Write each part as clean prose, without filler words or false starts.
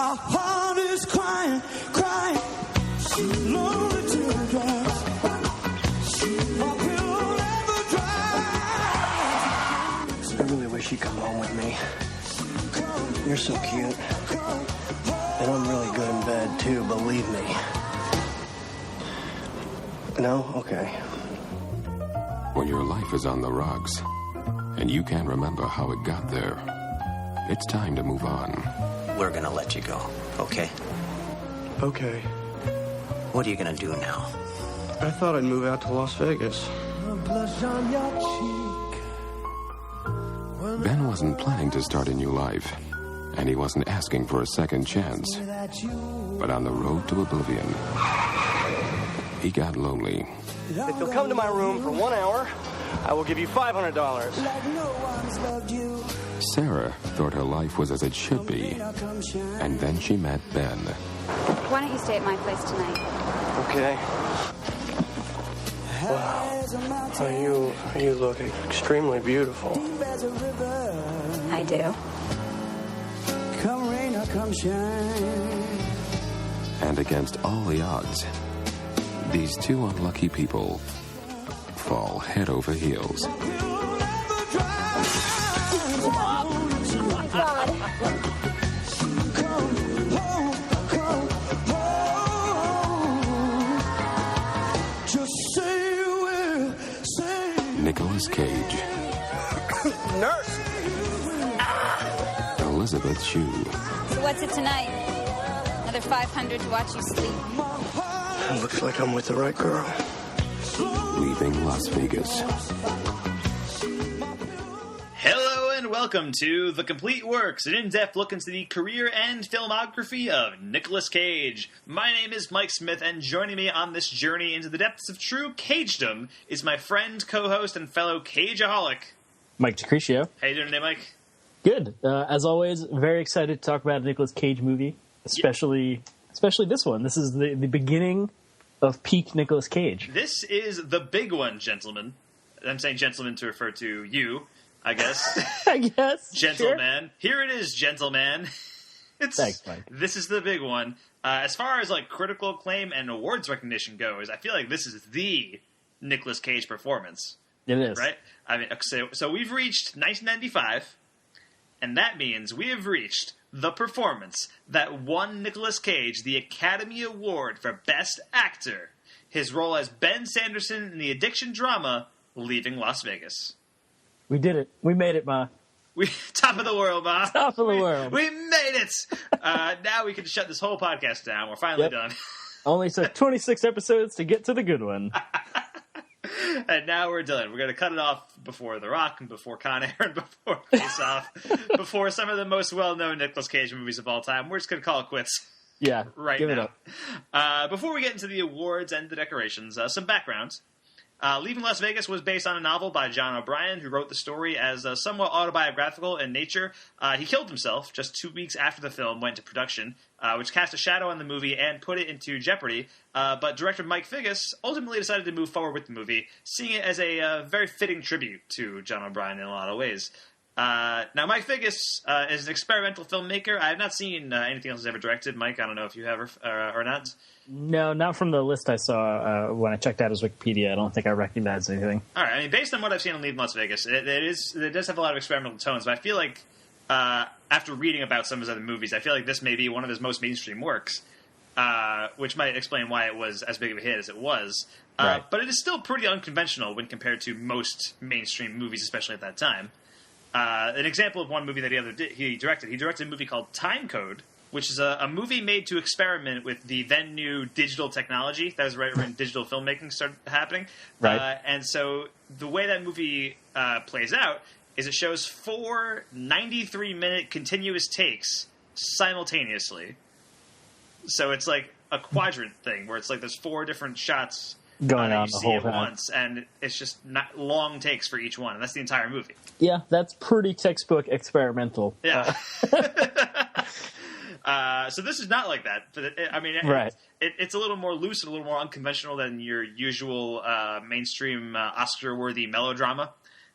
My heart is crying, crying. Lonely teardrops. My pillow never dries. I really wish you'd come home with me. You're so cute. And I'm really good in bed, too, believe me. No? Okay. When your life is on the rocks, and you can't remember how it got there, it's time to move on. We're gonna let you go, okay? Okay. What are you gonna do now? I thought I'd move out to Las Vegas. Ben wasn't planning to start a new life, and he wasn't asking for a second chance. But on the road to oblivion, he got lonely. If you'll come to my room for 1 hour, I will give you $500. Sarah thought her life was as it should be, and then she met Ben. Why don't you stay at my place tonight? Okay. Wow. You look extremely beautiful. I do. Come rain or come shine. And against all the odds, these two unlucky people fall head over heels. Nicolas Cage. Nurse! Elizabeth Shue. So what's it tonight? Another 500 to watch you sleep. It looks like I'm with the right girl. Leaving Las Vegas. Hello and welcome to The Complete Works, an in-depth look into the career and filmography of Nicolas Cage. My name is Mike Smith, and joining me on this journey into the depths of true Cagedom is my friend, co-host, and fellow Cageaholic, Mike DeCriscio. How you doing today, Mike? Good. As always, very excited to talk about a Nicolas Cage movie, especially this one. This is the beginning of peak Nicolas Cage. This is the big one, gentlemen. I'm saying gentlemen to refer to you, I guess. I guess. Gentleman. Sure. Here it is, gentleman. Thanks, Mike. This is the big one. As far as like critical acclaim and awards recognition goes, I feel like this is the Nicolas Cage performance. It is. Right? I mean, so we've reached 1995, and that means we have reached the performance that won Nicolas Cage the Academy Award for Best Actor. His role as Ben Sanderson in the addiction drama Leaving Las Vegas. We did it. We made it, Ma. We top of the world, Ma. Top of the world. We made it. Now we can shut this whole podcast down. We're finally done. Only took 26 episodes to get to the good one. And now we're done. We're going to cut it off before The Rock and before Con Air and before Face Off, before some of the most well-known Nicolas Cage movies of all time. We're just going to call it quits. Yeah, right give now. It up. Before we get into the awards and the decorations, some background. Leaving Las Vegas was based on a novel by John O'Brien, who wrote the story as somewhat autobiographical in nature. He killed himself just 2 weeks after the film went to production, which cast a shadow on the movie and put it into jeopardy. But director Mike Figgis ultimately decided to move forward with the movie, seeing it as a very fitting tribute to John O'Brien in a lot of ways. Now, Mike Figgis is an experimental filmmaker. I have not seen anything else he's ever directed. Mike, I don't know if you have or not. No, not from the list I saw when I checked out his Wikipedia. I don't think I recognized anything. All right. I mean, based on what I've seen on Leaving Las Vegas, it does have a lot of experimental tones, but I feel like after reading about some of his other movies, I feel like this may be one of his most mainstream works, which might explain why it was as big of a hit as it was. Right. But it is still pretty unconventional when compared to most mainstream movies, especially at that time. An example of one movie that he directed a movie called Time Code, which is a movie made to experiment with the then new digital technology. That was right when digital filmmaking started happening. Right. And so the way that movie plays out is it shows 4 93-minute continuous takes simultaneously. So it's like a quadrant thing where it's like there's 4 different shots going on you the see whole at time. once, and it's just not long takes for each one, and that's the entire movie. Yeah, that's pretty textbook experimental. Yeah. So this is not like that. But right. It's a little more loose and a little more unconventional than your usual mainstream Oscar-worthy melodrama.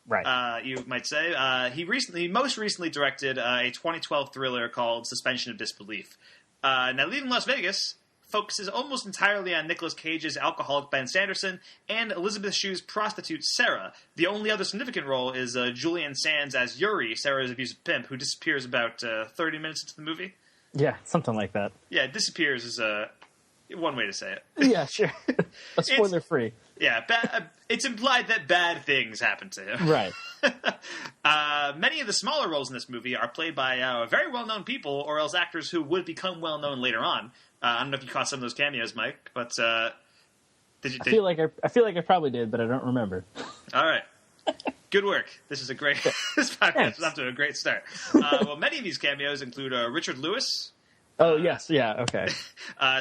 Right. You might say. He most recently directed a 2012 thriller called Suspension of Disbelief. Now, Leaving Las Vegas focuses almost entirely on Nicolas Cage's alcoholic Ben Sanderson and Elizabeth Shue's prostitute Sarah. The only other significant role is Julian Sands as Yuri, Sarah's abusive pimp, who disappears about 30 minutes into the movie. Yeah, something like that. Yeah, disappears is one way to say it. Yeah, sure. A spoiler free. Yeah, it's implied that bad things happen to him. Right. Many of the smaller roles in this movie are played by very well-known people, or else actors who would become well-known later on. I don't know if you caught some of those cameos, Mike, but did you? I feel like I probably did, but I don't remember. All right. Good work. This is a great. This podcast is off to a great start. Well, many of these cameos include Richard Lewis. Oh, yes. Yeah, okay.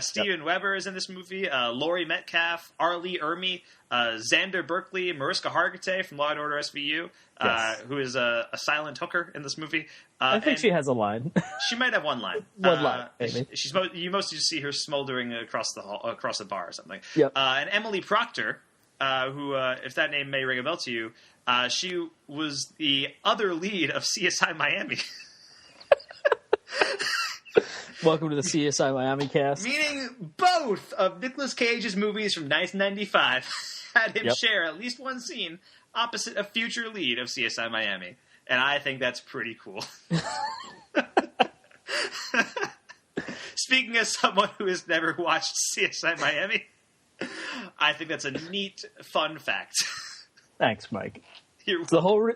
Steven Weber is in this movie. Laurie Metcalf, Arlie Ermy, Xander Berkeley, Mariska Hargitay from Law & Order SVU, Yes. who is a silent hooker in this movie. I think she has a line. She might have one line. One line, maybe. You mostly just see her smoldering across the bar or something. Yep. And Emily Proctor, who, if that name may ring a bell to you, she was the other lead of CSI Miami. Welcome to the CSI Miami cast. Meaning both of Nicolas Cage's movies from 1995 had him share at least one scene opposite a future lead of CSI Miami. And I think that's pretty cool. Speaking as someone who has never watched CSI Miami, I think that's a neat, fun fact. Thanks, Mike. You're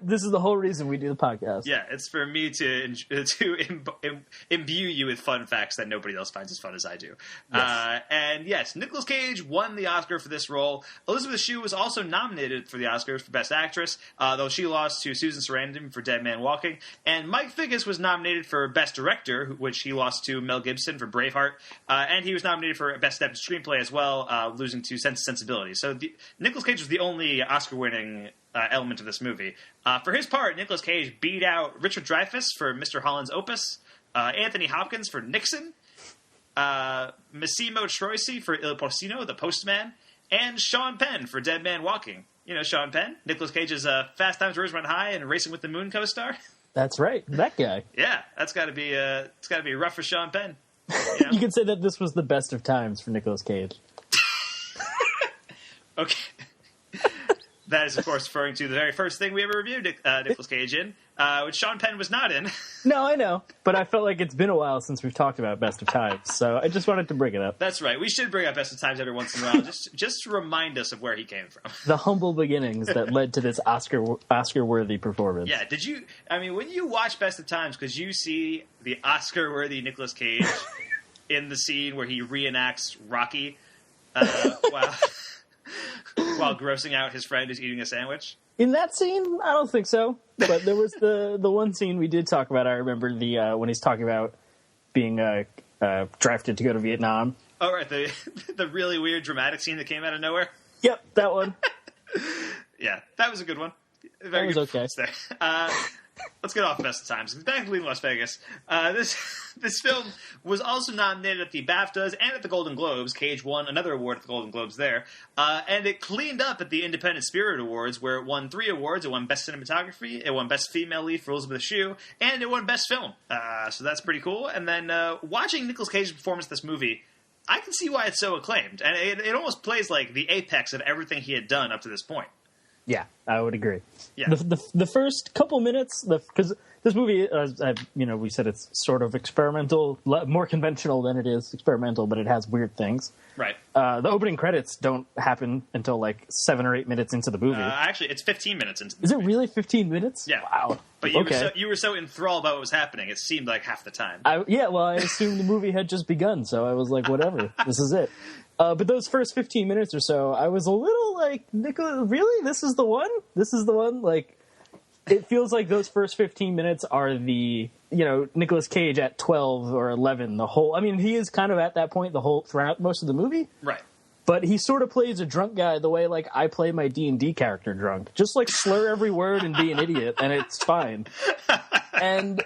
This is the whole reason we do the podcast. Yeah, it's for me to imbue you with fun facts that nobody else finds as fun as I do. Yes. And yes, Nicolas Cage won the Oscar for this role. Elizabeth Shue was also nominated for the Oscars for Best Actress, though she lost to Susan Sarandon for Dead Man Walking. And Mike Figgis was nominated for Best Director, which he lost to Mel Gibson for Braveheart. And he was nominated for Best Adapted Screenplay as well, losing to Sense and Sensibility. So Nicolas Cage was the only Oscar-winning element of this movie. For his part, Nicolas Cage beat out Richard Dreyfuss for Mr. Holland's Opus, Anthony Hopkins for Nixon, Massimo Troisi for Il Porcino, The Postman, and Sean Penn for Dead Man Walking. You know Sean Penn, Nicolas Cage's Fast Times at Ridgemont High and Racing with the Moon co-star. That's right, that guy. Yeah, that's got to be rough for Sean Penn. You know? You could say that this was the best of times for Nicolas Cage. Okay. That is, of course, referring to the very first thing we ever reviewed Nicolas Cage in, which Sean Penn was not in. No, I know. But I felt like it's been a while since we've talked about Best of Times, so I just wanted to bring it up. That's right. We should bring up Best of Times every once in a while, just to remind us of where he came from. The humble beginnings that led to this Oscar-worthy performance. Yeah, when you watch Best of Times, because you see the Oscar-worthy Nicolas Cage in the scene where he reenacts Rocky, while grossing out his friend who's eating a sandwich? In that scene, I don't think so. But there was the one scene we did talk about. I remember when he's talking about being drafted to go to Vietnam. Oh, right. The really weird dramatic scene that came out of nowhere? Yep, that one. Yeah, that was a good one. That was okay. Let's get off Best of Times. Back to Leaving Las Vegas. This film was also nominated at the BAFTAs and at the Golden Globes. Cage won another award at the Golden Globes there. And it cleaned up at the Independent Spirit Awards, where it won 3 awards. It won Best Cinematography, it won Best Female Lead for Elizabeth Shue, and it won Best Film. So that's pretty cool. And then watching Nicolas Cage's performance in this movie, I can see why it's so acclaimed. And it almost plays like the apex of everything he had done up to this point. Yeah, I would agree. Yeah. The first couple minutes, because this movie, we said it's sort of experimental, more conventional than it is experimental, but it has weird things. Right. The opening credits don't happen until like 7 or 8 minutes into the movie. Actually, it's 15 minutes into the movie. movie. Is it really 15 minutes? Yeah. Wow. But you were so enthralled by what was happening, it seemed like half the time. I assumed the movie had just begun, so I was like, whatever, this is it. But those first 15 minutes or so, I was a little like, Nicolas, really? This is the one? This is the one? Like, it feels like those first 15 minutes are the, Nicolas Cage at 12 or 11, he is kind of at that point throughout most of the movie. Right. But he sort of plays a drunk guy the way, like, I play my D&D character drunk. Just, like, slur every word and be an idiot, and it's fine. And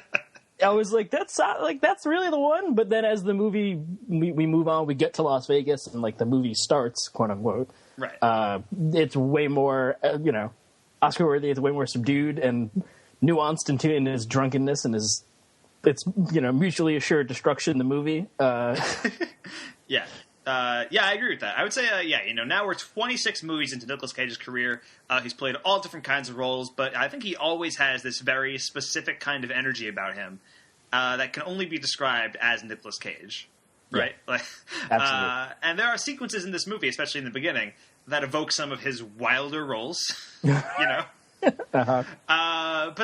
I was like, that's really the one. But then as the movie, we move on, we get to Las Vegas, and, like, the movie starts, quote unquote. Right. It's way more, Oscar worthy. It's way more subdued and nuanced in his drunkenness and it's mutually assured destruction in the movie. Yeah. I agree with that. I would say, now we're 26 movies into Nicolas Cage's career. He's played all different kinds of roles, but I think he always has this very specific kind of energy about him that can only be described as Nicolas Cage, right? Yeah, absolutely. And there are sequences in this movie, especially in the beginning, that evoke some of his wilder roles, but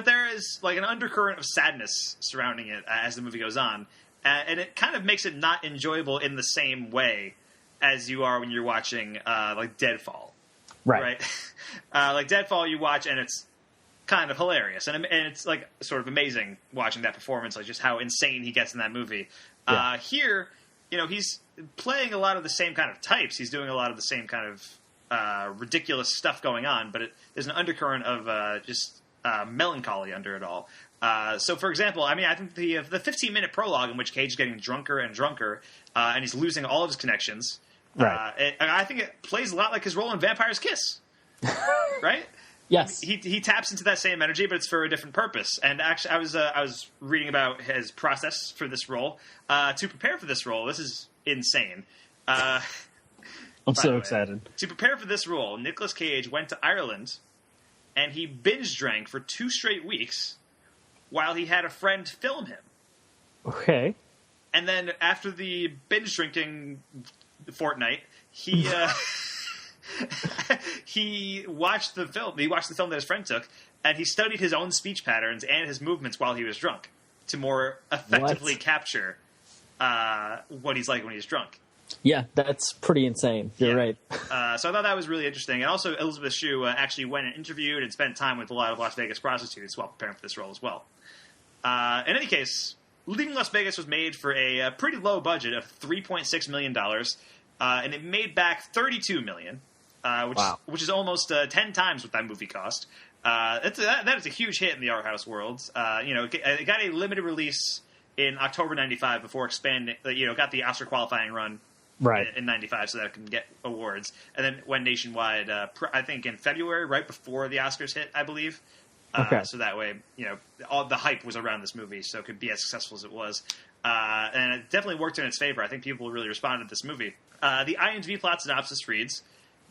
there is like an undercurrent of sadness surrounding it as the movie goes on. And it kind of makes it not enjoyable in the same way as you are when you're watching, like, Deadfall. Right? Like, Deadfall you watch, and it's kind of hilarious. And it's, like, sort of amazing watching that performance, like, just how insane he gets in that movie. Yeah. Here, he's playing a lot of the same kind of types. He's doing a lot of the same kind of ridiculous stuff going on, but there's an undercurrent of just melancholy under it all. So, for example, I think the 15-minute prologue in which Cage is getting drunker and drunker, and he's losing all of his connections. Right. I think it plays a lot like his role in Vampire's Kiss. Right? Yes. He taps into that same energy, but it's for a different purpose. And actually, I was reading about his process for this role. To prepare for this role, this is insane. I'm so excited. To prepare for this role, Nicolas Cage went to Ireland, and he binge drank for 2 straight weeks while he had a friend film him. Okay. And then after the binge drinking fortnight, he he watched the film. He watched the film that his friend took, and he studied his own speech patterns and his movements while he was drunk to more effectively capture what he's like when he's drunk. Yeah, that's pretty insane. You're right. So I thought that was really interesting. And also, Elizabeth Shue actually went and interviewed and spent time with a lot of Las Vegas prostitutes while preparing for this role as well. In any case, Leaving Las Vegas was made for a pretty low budget of $3.6 million, and it made back $32 million, which is almost 10 times what that movie cost. That is a huge hit in the art house world. It got a limited release in October '95 before expanding. Got the Oscar qualifying run in '95 so that it can get awards, and then went nationwide. I think in February, right before the Oscars hit, I believe. So that way, all the hype was around this movie, so it could be as successful as it was. And it definitely worked in its favor. I think people really responded to this movie. The IMDb plot synopsis reads,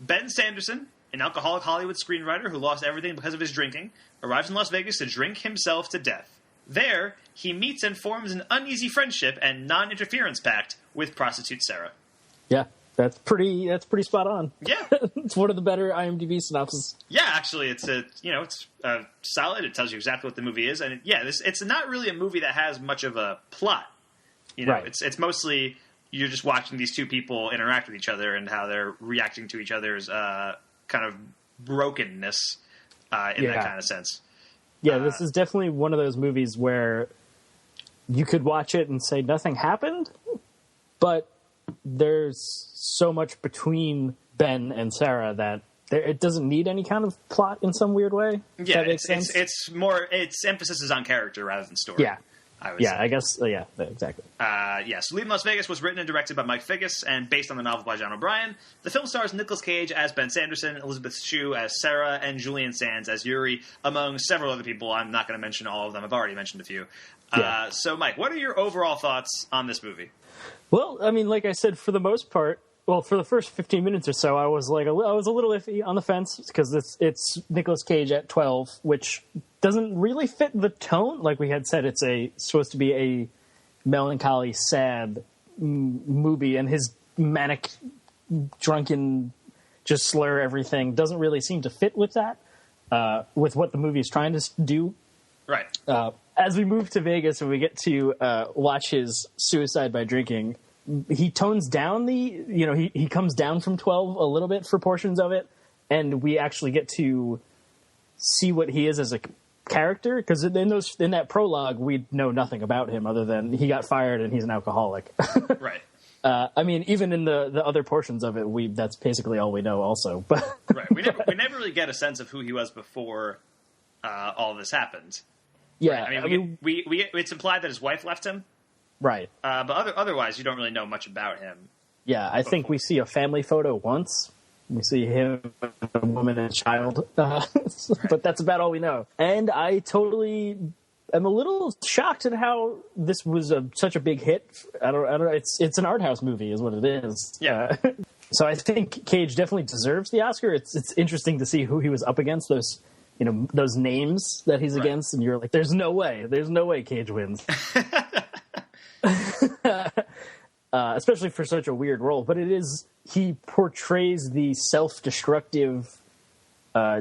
Ben Sanderson, an alcoholic Hollywood screenwriter who lost everything because of his drinking, arrives in Las Vegas to drink himself to death. There, he meets and forms an uneasy friendship and non-interference pact with prostitute Sarah. Yeah. That's pretty spot on. Yeah. It's one of the better IMDb synopses. Yeah, actually, it's solid. It tells you exactly what the movie is. And it's not really a movie that has much of a plot. Right. It's mostly you're just watching these two people interact with each other and how they're reacting to each other's kind of brokenness in that kind of sense. Yeah, this is definitely one of those movies where you could watch it and say nothing happened, but there's so much between Ben and Sarah that it doesn't need any kind of plot in some weird way. Yeah, it's more its emphasis is on character rather than story. Yeah. I guess, exactly. So Leaving Las Vegas was written and directed by Mike Figgis and based on the novel by John O'Brien. The film stars Nicolas Cage as Ben Sanderson, Elizabeth Shue as Sarah, and Julian Sands as Yuri, among several other people. I'm not going to mention all of them. I've already mentioned a few. So, Mike, what are your overall thoughts on this movie? Well, I mean, like I said, for the most part, for the first 15 minutes or so, I was a little iffy on the fence because it's Nicolas Cage at 12, which doesn't really fit the tone. Like we had said, it's supposed to be a melancholy, sad movie, and his manic, drunken, just slur everything doesn't really seem to fit with that, with what the movie is trying to do. Right. As we move to Vegas and we get to watch his suicide by drinking, he tones down he comes down from 12 a little bit for portions of it, and we actually get to see what he is as a character, because in that prologue we know nothing about him other than he got fired and he's an alcoholic. Right. I mean, even in the other portions of it, that's basically all we know also. But right. We never really get a sense of who he was before all this happened. Yeah. Right? I mean, it's implied that his wife left him. Right. But otherwise, you don't really know much about him. Yeah, I think we see a family photo once. We see him, a woman, and a child, but that's about all we know. And I totally am a little shocked at how this was such a big hit. I don't know. It's an art house movie, is what it is. Yeah. So I think Cage definitely deserves the Oscar. It's interesting to see who he was up against. Those names that he's against, and you're like, there's no way Cage wins. Especially for such a weird role. But he portrays the self-destructive,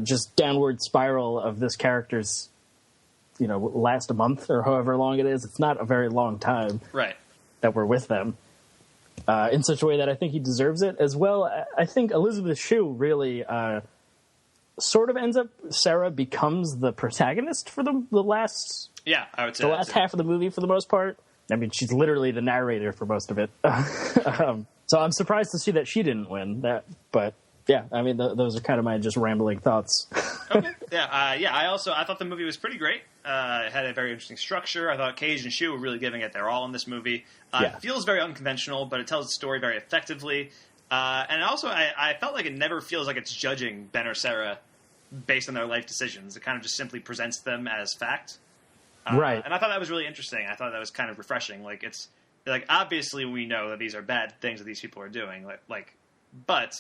just downward spiral of this character's, last a month or however long it is. It's not a very long time that we're with them. In such a way that I think he deserves it as well. I think Elizabeth Shue really sort of ends up. Sarah becomes the protagonist for the last. Yeah, I would say the last half of the movie for the most part. I mean, she's literally the narrator for most of it. So I'm surprised to see that she didn't win that. But yeah, I mean, those are kind of my just rambling thoughts. Okay. Yeah. I thought the movie was pretty great. It had a very interesting structure. I thought Cage and Shue were really giving it their all in this movie. It feels very unconventional, but it tells the story very effectively. And also, I felt like it never feels like it's judging Ben or Sarah based on their life decisions. It kind of just simply presents them as fact. Right. And I thought that was really interesting. I thought that was kind of refreshing. Like, it's like, obviously we know that these are bad things that these people are doing. But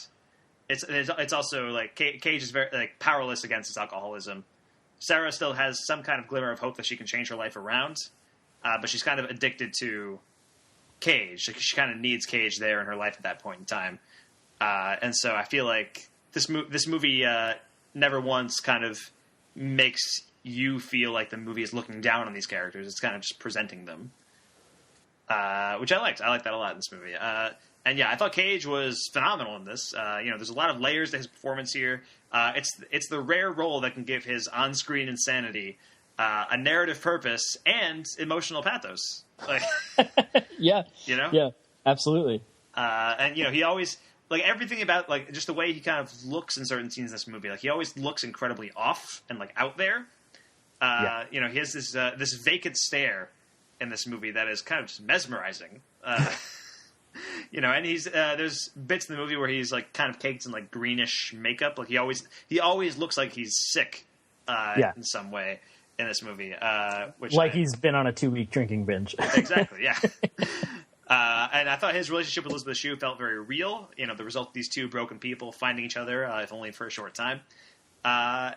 it's also like Cage is very powerless against his alcoholism. Sarah still has some kind of glimmer of hope that she can change her life around, but she's kind of addicted to Cage. Like, she kind of needs Cage there in her life at that point in time. And so I feel like this movie never once kind of makes you feel like the movie is looking down on these characters. It's kind of just presenting them, which I liked. I liked that a lot in this movie. And yeah, I thought Cage was phenomenal in this. There's a lot of layers to his performance here. It's the rare role that can give his on-screen insanity a narrative purpose and emotional pathos. Yeah, absolutely. And he always everything about just the way he kind of looks in certain scenes in this movie. He always looks incredibly off and out there. He has this vacant stare in this movie that is kind of just mesmerizing. And he's there's bits in the movie where he's kind of caked in greenish makeup. He always looks like he's sick in some way in this movie. Which he's been on a 2-week drinking binge. Exactly, yeah. And I thought his relationship with Elizabeth Shue felt very real. The result of these two broken people finding each other, if only for a short time. I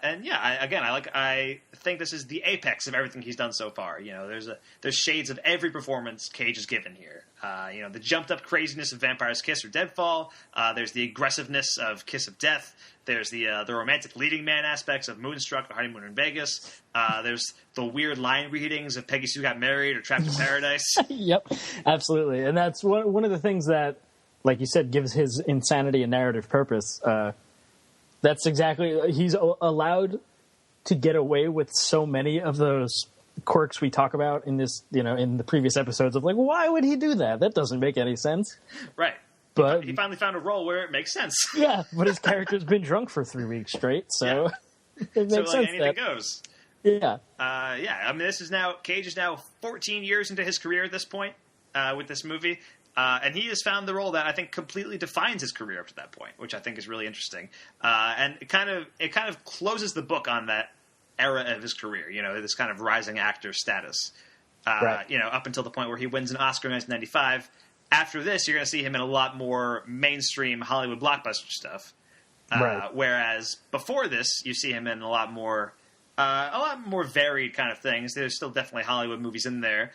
think this is the apex of everything he's done so far. There's shades of every performance Cage has given here. The jumped up craziness of Vampire's Kiss or Deadfall. There's the aggressiveness of Kiss of Death. There's the romantic leading man aspects of Moonstruck or Honeymoon in Vegas. There's the weird line readings of Peggy Sue Got Married or Trapped in Paradise. Yep, absolutely. And that's one of the things that, like you said, gives his insanity a narrative purpose. That's exactly, he's allowed to get away with so many of those quirks we talk about in this, in the previous episodes of why would he do that? That doesn't make any sense. Right. But he finally found a role where it makes sense. Yeah, but his character's been drunk for 3 weeks straight, so it makes sense. Anything goes. Yeah. I mean, Cage is now 14 years into his career at this point with this movie. And he has found the role that I think completely defines his career up to that point, which I think is really interesting. And it kind of closes the book on that era of his career. This kind of rising actor status. Right. Up until the point where he wins an Oscar in 1995. After this, you're going to see him in a lot more mainstream Hollywood blockbuster stuff. Right. Whereas before this, you see him in a lot more varied kind of things. There's still definitely Hollywood movies in there.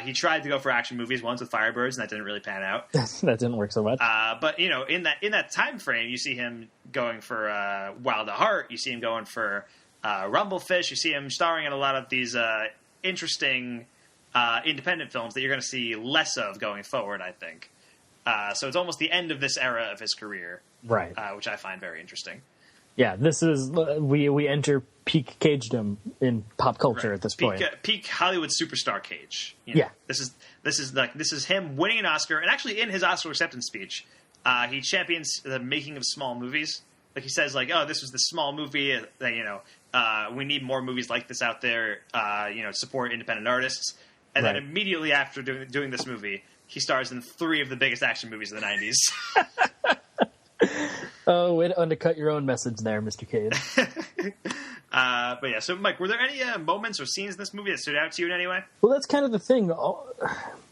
He tried to go for action movies once with Firebirds, and that didn't really pan out. That didn't work so much. But in that time frame, you see him going for Wild at Heart. You see him going for Rumblefish. You see him starring in a lot of these interesting independent films that you're going to see less of going forward, I think. So it's almost the end of this era of his career, right? Which I find very interesting. Yeah, this is we enter peak Cagedom in pop culture at this point. Peak Hollywood superstar Cage. Yeah, this is him winning an Oscar, and actually in his Oscar acceptance speech, he champions the making of small movies. He says, "Oh, this was the small movie that we need more movies like this out there. Support independent artists." And then immediately after doing this movie, he stars in 3 of the biggest action movies of the 90s. Oh, way to undercut your own message there, Mr. Cade. But yeah, so Mike, were there any moments or scenes in this movie that stood out to you in any way? Well, that's kind of the thing.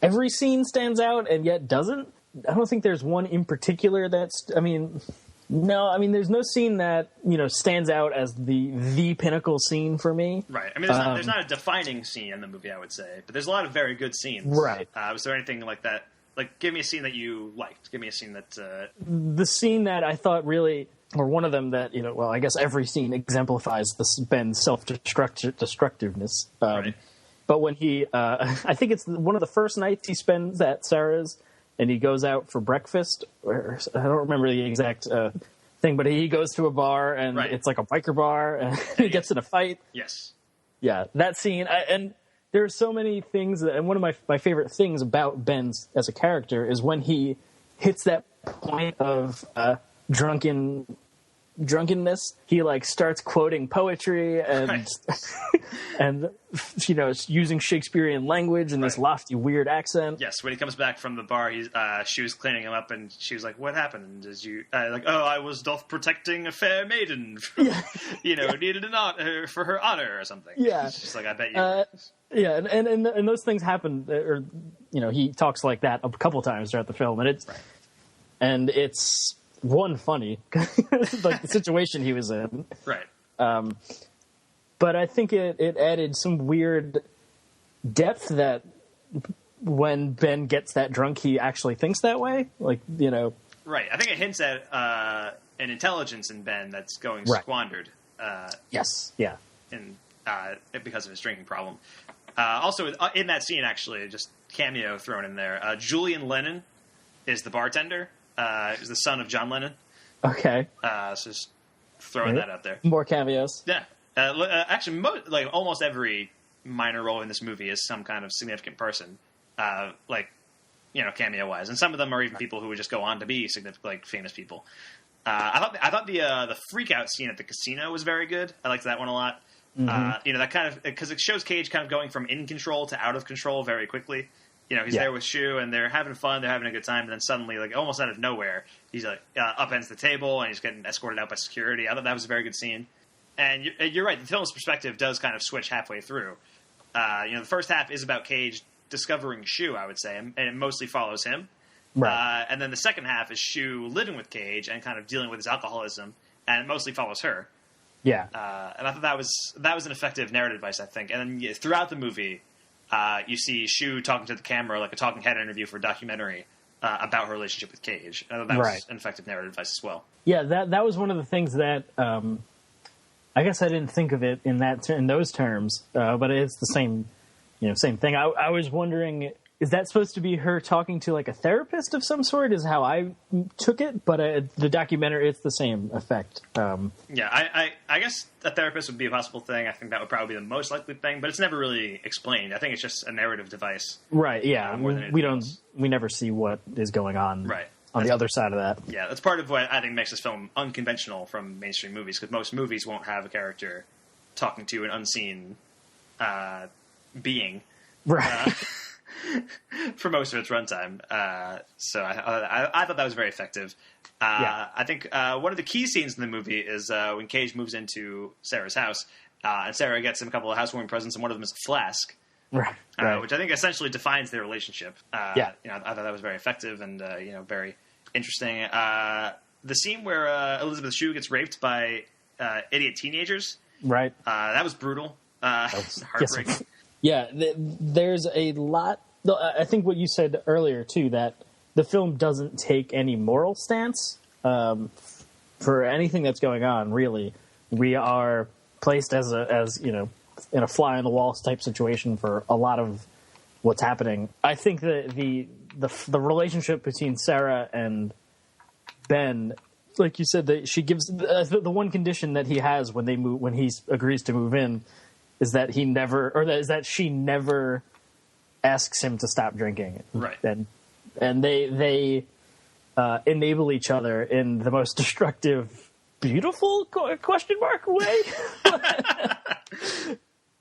Every scene stands out and yet doesn't. I don't think there's one in particular that's, there's no scene that, stands out as the pinnacle scene for me. Right. I mean, there's not a defining scene in the movie, I would say, but there's a lot of very good scenes. Right. Was there anything like that? Like, give me a scene that you liked. Give me a scene that... The scene that I thought really... Or one of them that, I guess every scene exemplifies Ben's self-destructiveness. Right. But when he... I think it's one of the first nights he spends at Sarah's, and he goes out for breakfast. Or, I don't remember the exact thing, but he goes to a bar, and it's like a biker bar, and he gets in a fight. Yes. Yeah, that scene... And there are so many things, and one of my favorite things about Ben as a character is when he hits that point of drunkenness, he starts quoting poetry and and using Shakespearean language in this lofty, weird accent. Yes, when he comes back from the bar, she was cleaning him up, and she was like, "What happened? Did you I was doth protecting a fair maiden, needed an honor for her honor or something." Yeah, she's like, "I bet you." Yeah, and those things happen, or he talks like that a couple times throughout the film, and it's one funny, like the situation he was in, right? But I think it added some weird depth that when Ben gets that drunk, he actually thinks that way, right? I think it hints at an intelligence in Ben that's going squandered. Yes, yeah, because of his drinking problem. Also, in that scene, actually, just cameo thrown in there. Julian Lennon is the bartender. He's the son of John Lennon. Okay. So just throwing that out there. More cameos. Yeah. Actually, almost every minor role in this movie is some kind of significant person, cameo-wise. And some of them are even people who would just go on to be significant, famous people. I thought the freak-out scene at the casino was very good. I liked that one a lot. Mm-hmm. That kind of, because it shows Cage kind of going from in control to out of control very quickly. He's there with Shu, and they're having fun, they're having a good time, and then suddenly, almost out of nowhere, he's upends the table, and he's getting escorted out by security. I thought that was a very good scene. And you're right, the film's perspective does kind of switch halfway through. The first half is about Cage discovering Shu, I would say, and it mostly follows him. Right. And then the second half is Shu living with Cage and kind of dealing with his alcoholism, and it mostly follows her. Yeah. And I thought that was an effective narrative device, I think. And then throughout the movie, you see Shu talking to the camera like a talking head interview for a documentary about her relationship with Cage. I thought that was an effective narrative device as well. Yeah, that was one of the things that I guess I didn't think of it in those terms, but it's the same thing. I was wondering, is that supposed to be her talking to a therapist of some sort? Is how I took it, but the documentary, it's the same effect. I guess a therapist would be a possible thing. I think that would probably be the most likely thing, but it's never really explained. I think it's just a narrative device. Right, yeah. We never see what is going on on the other side of that. Yeah, that's part of what I think makes this film unconventional from mainstream movies, because most movies won't have a character talking to an unseen being. Right. For most of its runtime. So I thought that was very effective. I think one of the key scenes in the movie is when Cage moves into Sarah's house, and Sarah gets him a couple of housewarming presents, and one of them is a flask. Right. Which I think essentially defines their relationship. I thought that was very effective and very interesting. The scene where Elizabeth Shue gets raped by idiot teenagers. Right. That was brutal. Heartbreaking. Yeah, there's a lot. I think what you said earlier too, that the film doesn't take any moral stance for anything that's going on. Really, we are placed as in a fly on the wall type situation for a lot of what's happening. I think that the relationship between Sarah and Ben, like you said, that she gives the one condition that he has when he agrees to move in is that she never asks him to stop drinking. Right. And they enable each other in the most destructive, beautiful question mark way.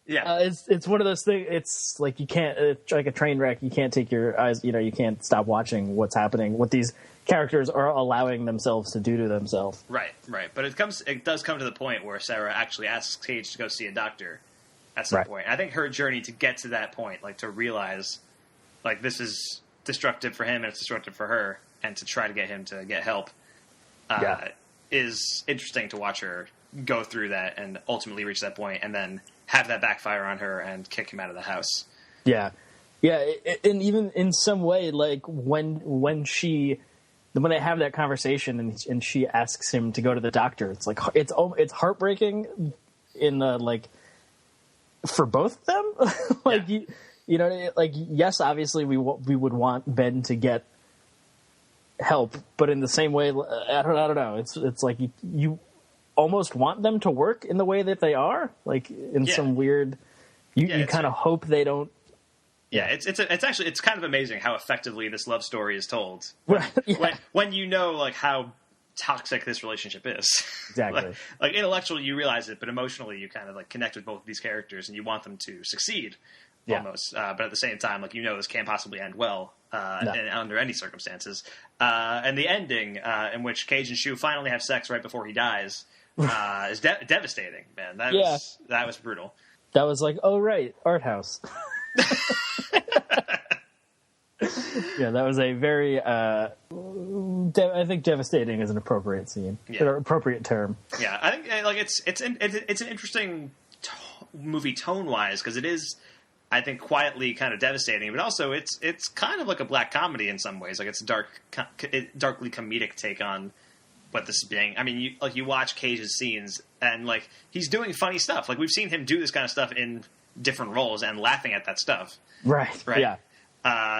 Yeah. It's one of those things. It's like you can't. It's like a train wreck. You can't take your eyes. You can't stop watching what's happening. What these characters are allowing themselves to do to themselves. Right. But it does come to the point where Sarah actually asks Cage to go see a doctor at some point. I think her journey to get to that point, like to realize, like this is destructive for him and it's destructive for her, and to try to get him to get help, is interesting to watch her go through that and ultimately reach that point, and then have that backfire on her and kick him out of the house. Yeah, and even in some way, like when they have that conversation and she asks him to go to the doctor, it's like it's heartbreaking in like for both of them. Like yes, obviously we would want Ben to get help, but in the same way, I don't know. It's like you almost want them to work in the way that they are, like in some weird. You kind of hope they don't. Yeah, it's kind of amazing how effectively this love story is told. When you know like how toxic this relationship is. Exactly. like intellectually you realize it, but emotionally you kind of like connect with both of these characters and you want them to succeed almost. But at the same time, like this can't possibly end well under any circumstances. And the ending in which Cage and Shu finally have sex right before he dies is devastating, man. That was brutal. That was like, oh right, art house. That was a very I think devastating is an appropriate scene, or appropriate term. Yeah, I think like it's an interesting movie tone wise, because it is, I think, quietly kind of devastating, but also it's kind of like a black comedy in some ways. Like it's a darkly comedic take on what this is being. I mean, you watch Cage's scenes and like he's doing funny stuff. Like we've seen him do this kind of stuff in different roles and laughing at that stuff. Right. Yeah.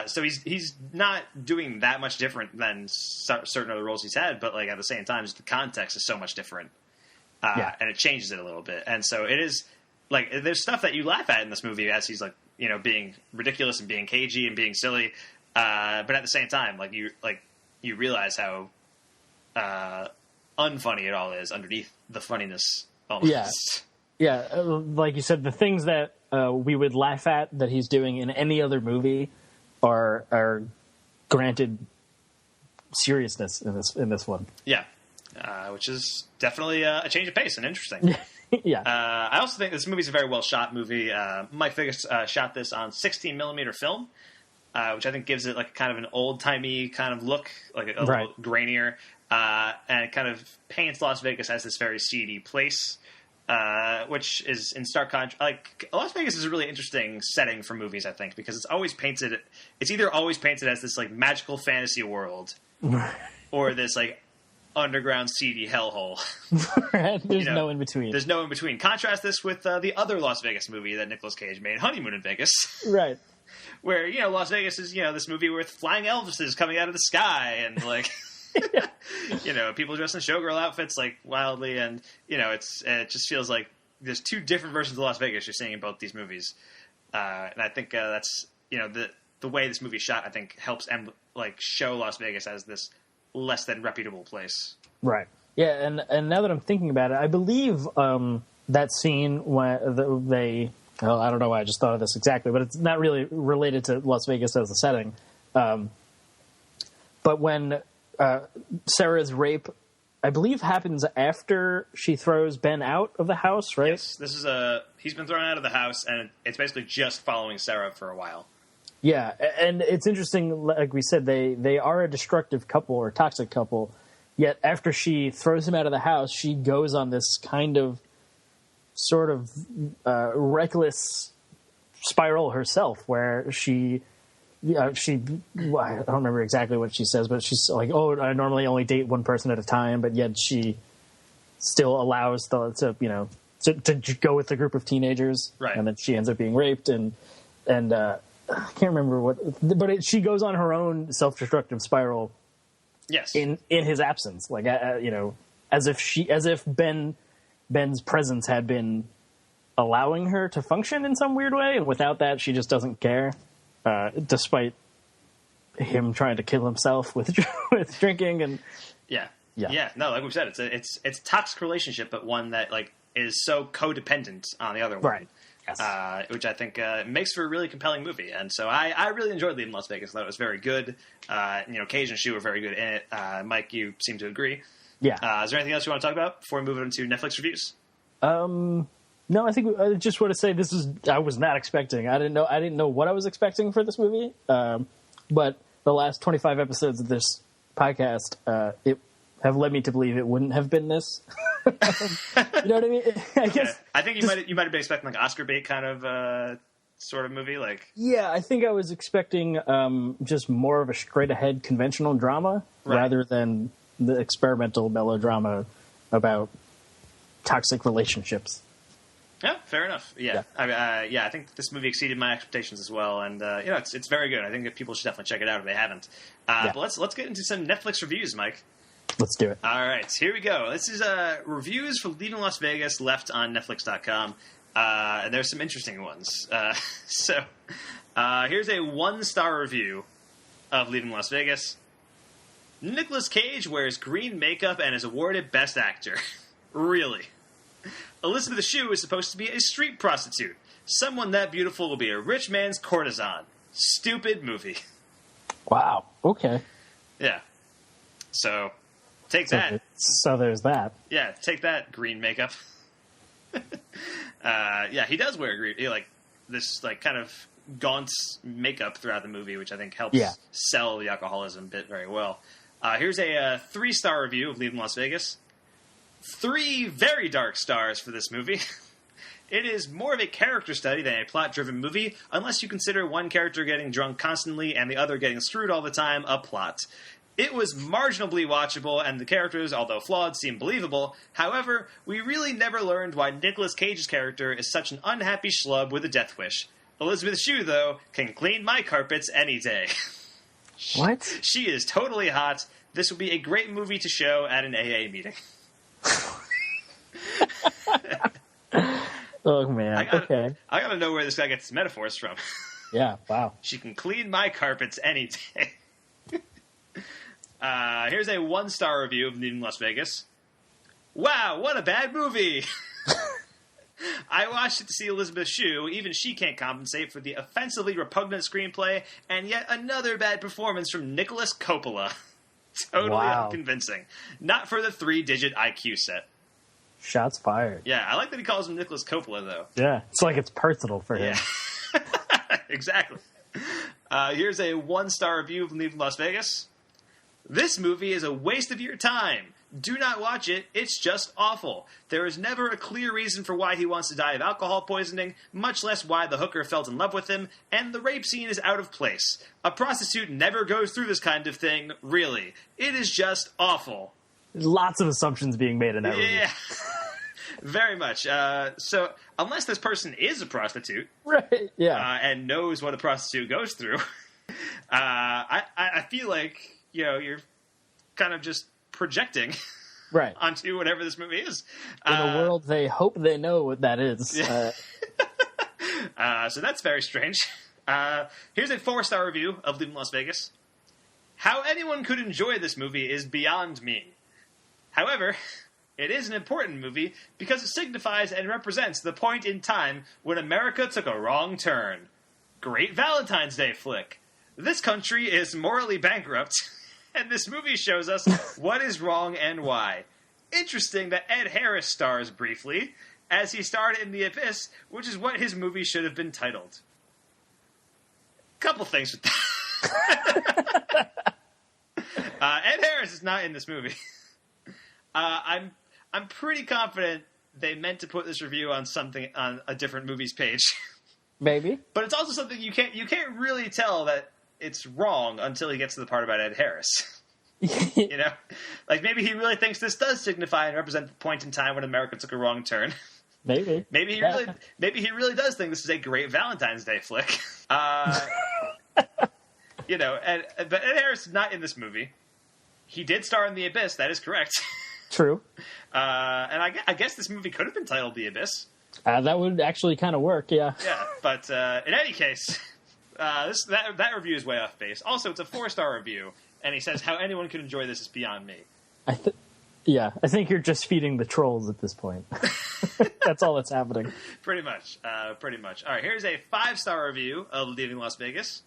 So he's not doing that much different than certain other roles he's had, but like at the same time, the context is so much different, and it changes it a little bit. And so it is like there's stuff that you laugh at in this movie as he's like being ridiculous and being cagey and being silly, but at the same time, like you realize how unfunny it all is underneath the funniness. Almost. Yeah. Like you said, the things that we would laugh at that he's doing in any other movie are granted seriousness in this one. Yeah, which is definitely a change of pace and interesting. Yeah. I also think this movie's a very well shot movie. Mike Figgis shot this on 16 millimeter film, which I think gives it like kind of an old timey kind of look, like a little grainier, and it kind of paints Las Vegas as this very seedy place. Which is in stark contrast. Like Las Vegas is a really interesting setting for movies, I think, because it's either always painted as this like magical fantasy world, or this like underground seedy hellhole. There's no in between. There's no in between. Contrast this with the other Las Vegas movie that Nicolas Cage made, Honeymoon in Vegas. Right. Where Las Vegas is this movie with flying Elvises coming out of the sky and like. People dressed in showgirl outfits like wildly, and it just feels like there's two different versions of Las Vegas you're seeing in both these movies, and I think that's the way this movie is shot, I think helps show Las Vegas as this less than reputable place. Right. Yeah, and now that I'm thinking about it, I believe that scene when they I don't know why I just thought of this exactly, but it's not really related to Las Vegas as a setting, but when Sarah's rape, I believe, happens after she throws Ben out of the house, right? Yes, this is he's been thrown out of the house, and it's basically just following Sarah for a while. Yeah, and it's interesting, like we said, they are a destructive couple or toxic couple, yet after she throws him out of the house, she goes on this kind of sort of reckless spiral herself, where she I don't remember exactly what she says, but she's like, "Oh, I normally only date one person at a time," but yet she still allows to go with a group of teenagers, right? And then she ends up being raped, and I can't remember what, but she goes on her own self-destructive spiral. Yes, in his absence, like as if Ben's presence had been allowing her to function in some weird way, and without that, she just doesn't care. Despite him trying to kill himself with drinking and no, like we said, it's a toxic relationship, but one that like is so codependent on the other one, right? Yes. which I think makes for a really compelling movie. And so I really enjoyed Leaving Las Vegas. I thought it was very good. Cage and Shu were very good in it. Mike, you seem to agree. Yeah. Is there anything else you want to talk about before we move into Netflix reviews? No, I think I just want to say I was not expecting. I didn't know what I was expecting for this movie. But the last 25 episodes of this podcast, it have led me to believe it wouldn't have been this. You know what I mean? I guess. Yeah. I think you might have been expecting like Oscar bait kind of sort of movie, like. Yeah, I think I was expecting just more of a straight ahead conventional drama rather than the experimental melodrama about toxic relationships. Yeah, fair enough. Yeah. I think this movie exceeded my expectations as well, and it's very good. I think that people should definitely check it out if they haven't. But let's get into some Netflix reviews, Mike. Let's do it. All right, here we go. This is reviews for Leaving Las Vegas, left on Netflix.com, and there's some interesting ones. So here's a 1-star review of Leaving Las Vegas. Nicolas Cage wears green makeup and is awarded Best Actor. Really? Elizabeth Shue is supposed to be a street prostitute. Someone that beautiful will be a rich man's courtesan. Stupid movie. Wow. Okay. Yeah. So, take that. So there's that. Yeah, take that, green makeup. He does wear green, this kind of gaunt makeup throughout the movie, which I think helps sell the alcoholism bit very well. Here's a 3-star review of Leaving Las Vegas. 3 very dark stars for this movie. It is more of a character study than a plot-driven movie, unless you consider one character getting drunk constantly and the other getting screwed all the time a plot. It was marginally watchable, and the characters, although flawed, seem believable. However, we really never learned why Nicolas Cage's character is such an unhappy schlub with a death wish. Elizabeth Shue, though, can clean my carpets any day. What? She is totally hot. This would be a great movie to show at an AA meeting. Oh, man. Okay. I gotta know where this guy gets his metaphors from. Yeah, wow. She can clean my carpets any day. Here's a 1-star review of Leaving Las Vegas. Wow, what a bad movie! I watched it to see Elizabeth Shue. Even she can't compensate for the offensively repugnant screenplay, and yet another bad performance from Nicolas Coppola. Totally unconvincing. Not for the 3-digit IQ set. Shots fired. Yeah, I like that he calls him Nicolas Coppola, though. Yeah, it's like it's personal for him. Yeah. Exactly. Here's a 1-star review of Leaving Las Vegas. This movie is a waste of your time. Do not watch it. It's just awful. There is never a clear reason for why he wants to die of alcohol poisoning, much less why the hooker fell in love with him, and the rape scene is out of place. A prostitute never goes through this kind of thing, really. It is just awful. There's lots of assumptions being made in that movie. Yeah. Very much. So, unless this person is a prostitute, right? Yeah, and knows what a prostitute goes through, I feel like you're kind of just projecting right onto whatever this movie is. In a world they hope they know what that is. Yeah. So that's very strange. Here's a 4-star review of Leaving Las Vegas. How anyone could enjoy this movie is beyond me. However, it is an important movie because it signifies and represents the point in time when America took a wrong turn. Great Valentine's Day flick. This country is morally bankrupt, and this movie shows us what is wrong and why. Interesting that Ed Harris stars briefly, as he starred in The Abyss, which is what his movie should have been titled. Couple things with that. Ed Harris is not in this movie. I'm pretty confident they meant to put this review on a different movie's page. Maybe. But it's also something you can't really tell that it's wrong until he gets to the part about Ed Harris. Like maybe he really thinks this does signify and represent the point in time when America took a wrong turn. Maybe. Maybe he really does think this is a great Valentine's Day flick. But Ed Harris is not in this movie. He did star in The Abyss, that is correct. True. And I guess this movie could have been titled The Abyss. That would actually kind of work, yeah. Yeah, but in any case, that review is way off base. Also, it's a 4-star review, and he says, how anyone could enjoy this is beyond me. Yeah, I think you're just feeding the trolls at this point. That's all that's happening. Pretty much. All right, here's a 5-star review of Leaving Las Vegas.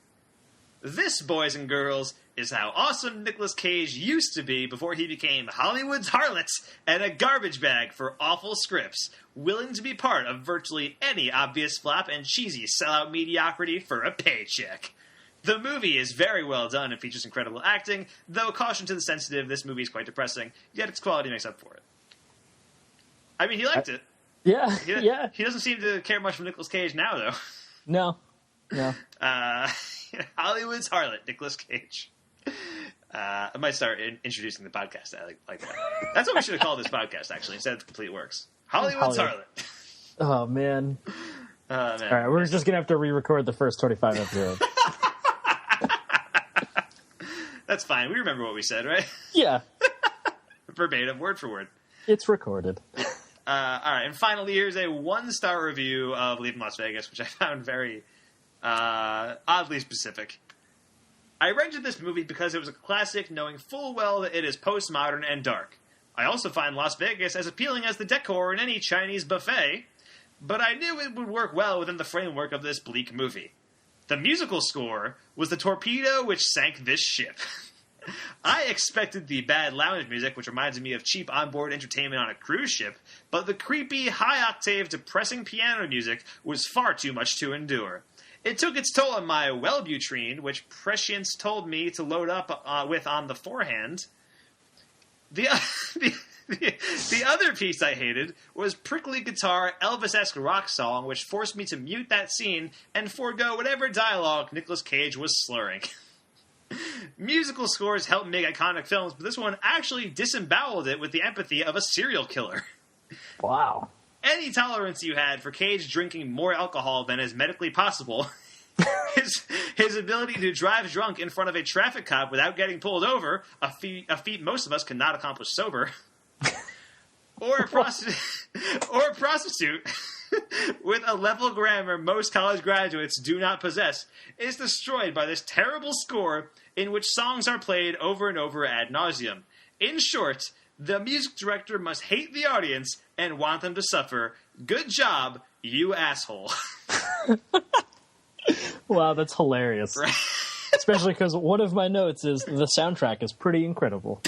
This, boys and girls, is how awesome Nicolas Cage used to be before he became Hollywood's harlot and a garbage bag for awful scripts, willing to be part of virtually any obvious flop and cheesy sellout mediocrity for a paycheck. The movie is very well done and features incredible acting, though caution to the sensitive, this movie is quite depressing, yet its quality makes up for it. I mean, he liked it. Yeah, Yeah. He doesn't seem to care much for Nicolas Cage now, though. No. Hollywood's harlot, Nicolas Cage. I might start introducing the podcast like that. That's what we should have called this podcast, actually, instead of The Complete Works. Hollywood's harlot. Oh, man. Man. All right, we're just going to have to re-record the first 25 episodes. That's fine. We remember what we said, right? Yeah. Verbatim, word for word. It's recorded. All right, and finally, here's a 1-star review of Leaving Las Vegas, which I found very oddly specific. I rented this movie because it was a classic, knowing full well that it is postmodern and dark. I also find Las Vegas as appealing as the decor in any Chinese buffet, but I knew it would work well within the framework of this bleak movie. The musical score was the torpedo which sank this ship. I expected the bad lounge music, which reminds me of cheap onboard entertainment on a cruise ship, but the creepy, high-octave, depressing piano music was far too much to endure. It took its toll on my Wellbutrin, which prescience told me to load up with on the forehand. The other piece I hated was prickly guitar Elvis-esque rock song, which forced me to mute that scene and forego whatever dialogue Nicolas Cage was slurring. Musical scores help make iconic films, but this one actually disemboweled it with the empathy of a serial killer. Wow. Any tolerance you had for Cage drinking more alcohol than is medically possible, his ability to drive drunk in front of a traffic cop without getting pulled over, a feat most of us cannot accomplish sober, or a prostitute with a level grammar most college graduates do not possess, is destroyed by this terrible score in which songs are played over and over ad nauseum. In short, the music director must hate the audience and want them to suffer. Good job, you asshole. Wow, that's hilarious. Right. Especially because one of my notes is the soundtrack is pretty incredible.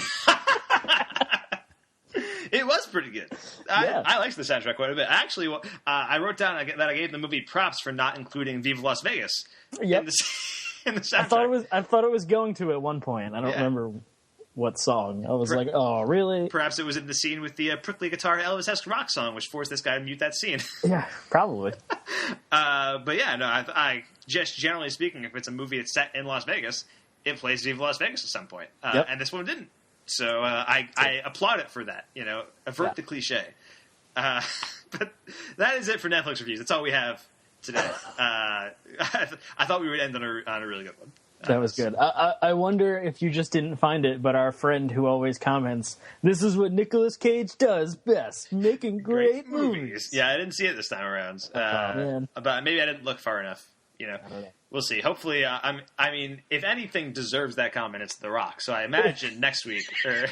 It was pretty good. I liked the soundtrack quite a bit. Actually, I wrote down that I gave the movie props for not including Viva Las Vegas Yep. in the soundtrack. I thought it was going to at one point. I don't remember what song. I was like, oh, really? Perhaps it was in the scene with the prickly guitar Elvis-esque rock song, which forced this guy to mute that scene. Yeah, probably. But yeah, no, I just generally speaking, if it's a movie that's set in Las Vegas, it plays Viva Las Vegas at some point. And this one didn't. So I applaud it for that. Avert the cliche. But that is it for Netflix reviews. That's all we have today. I thought we would end on a really good one. That was good. I wonder if you just didn't find it, but our friend who always comments, this is what Nicolas Cage does best, making great movies. Yeah, I didn't see it this time around. Man. But maybe I didn't look far enough. We'll see. Hopefully, if anything deserves that comment, it's The Rock. So I imagine next week or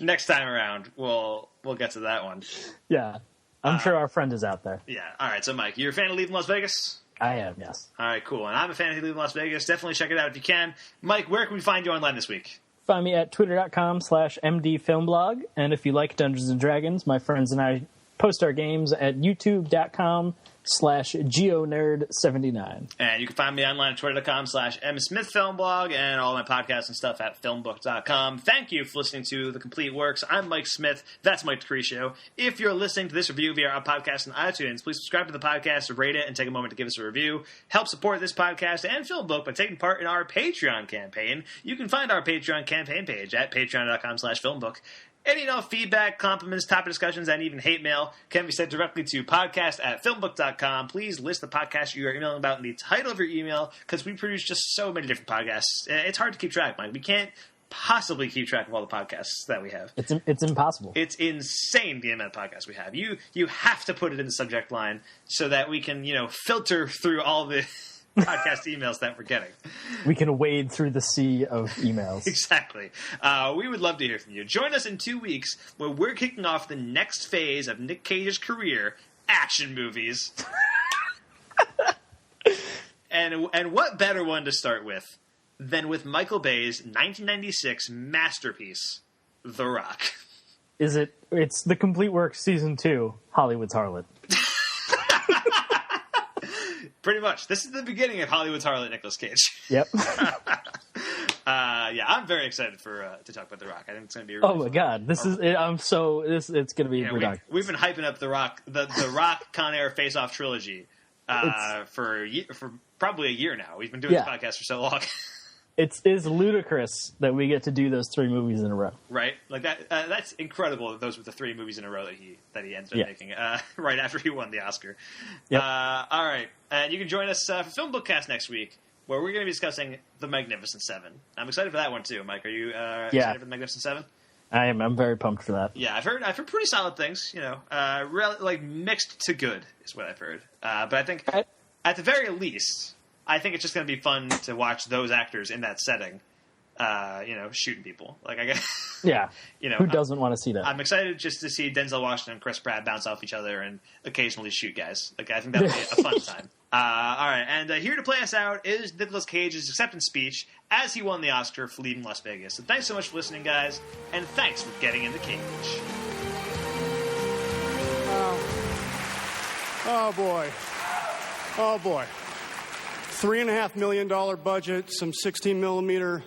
next time around, we'll get to that one. Yeah, I'm sure our friend is out there. Yeah. All right. So, Mike, you're a fan of Leaving Las Vegas? I am, yes. All right, cool. And I'm a fan of Leaving Las Vegas. Definitely check it out if you can. Mike, where can we find you online this week? Find me at twitter.com/mdfilmblog. And if you like Dungeons & Dragons, my friends and I post our games at youtube.com/geonerd79. And you can find me online at twitter.com/msmithfilmblog and all my podcasts and stuff at filmbook.com. Thank you for listening to The Complete Works. I'm Mike Smith. That's Mike DeCriscio. If you're listening to this review via our podcast on iTunes, please subscribe to the podcast, rate it, and take a moment to give us a review. Help support this podcast and FilmBook by taking part in our Patreon campaign. You can find our Patreon campaign page at patreon.com/filmbook. Any feedback, compliments, topic discussions, and even hate mail can be sent directly to podcast@filmbook.com. Please list the podcast you are emailing about in the title of your email, because we produce just so many different podcasts. It's hard to keep track, Mike. We can't possibly keep track of all the podcasts that we have. It's impossible. It's insane the amount of podcasts we have. You have to put it in the subject line so that we can, filter through all the podcast emails that we're getting. We can wade through the sea of emails. Exactly. We would love to hear from you. Join us in 2 weeks when we're kicking off the next phase of Nick Cage's career, action movies. And what better one to start with than with Michael Bay's 1996 masterpiece, The Rock. It's The Complete Works Season 2, Hollywood's Harlot. Pretty much. This is the beginning of Hollywood's Harlot, Nicolas Cage. Yep. Yeah, I'm very excited to talk about The Rock. I think it's going to be. Really my God, it's going to be ridiculous. We've been hyping up The Rock, the Rock Con Air Face Off trilogy for probably a year now. We've been doing this podcast for so long. It is ludicrous that we get to do those 3 movies in a row. Right, like that. That's incredible. That those were the 3 movies in a row that he ended up making right after he won the Oscar. Yep. All right, and you can join us for FilmBook Cast next week, where we're going to be discussing The Magnificent Seven. I'm excited for that one too, Mike. Are you excited for The Magnificent Seven? I am. I'm very pumped for that. Yeah, I've heard pretty solid things. You know, like mixed to good is what I've heard. But I think at the very least, I think it's just going to be fun to watch those actors in that setting, shooting people. Like I guess, yeah. Who doesn't want to see that? I'm excited just to see Denzel Washington and Chris Pratt bounce off each other and occasionally shoot guys. Like I think that'll be a fun time. All right, and here to play us out is Nicolas Cage's acceptance speech as he won the Oscar for Leaving Las Vegas. So thanks so much for listening, guys, and thanks for getting into Cage. Oh boy. $3.5 million budget, some 16 millimeter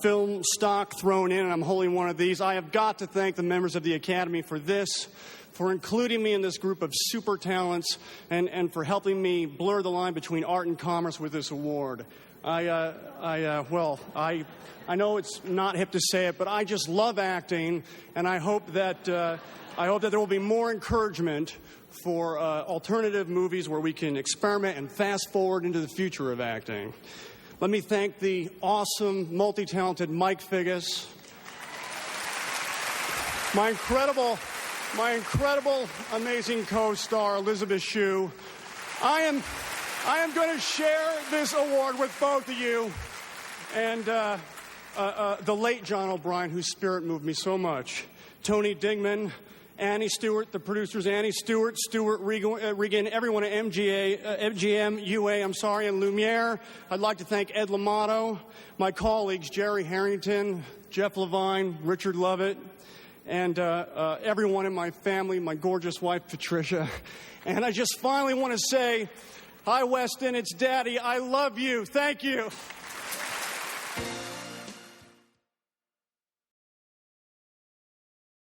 film stock thrown in, and I'm holding one of these. I have got to thank the members of the Academy for this, for including me in this group of super talents, and for helping me blur the line between art and commerce with this award. I know it's not hip to say it, but I just love acting, and I hope that there will be more encouragement for alternative movies where we can experiment and fast forward into the future of acting. Let me thank the awesome, multi-talented Mike Figgis, my incredible, amazing co-star Elizabeth Shue. I am going to share this award with both of you, and the late John O'Brien, whose spirit moved me so much, Tony Dingman, Annie Stewart, the producers, Annie Stewart, Stuart Regan, everyone at MGM, UA, and Lumiere. I'd like to thank Ed L'Amato, my colleagues, Jerry Harrington, Jeff Levine, Richard Lovett, and everyone in my family, my gorgeous wife, Patricia. And I just finally want to say, hi, Weston, it's Daddy. I love you. Thank you.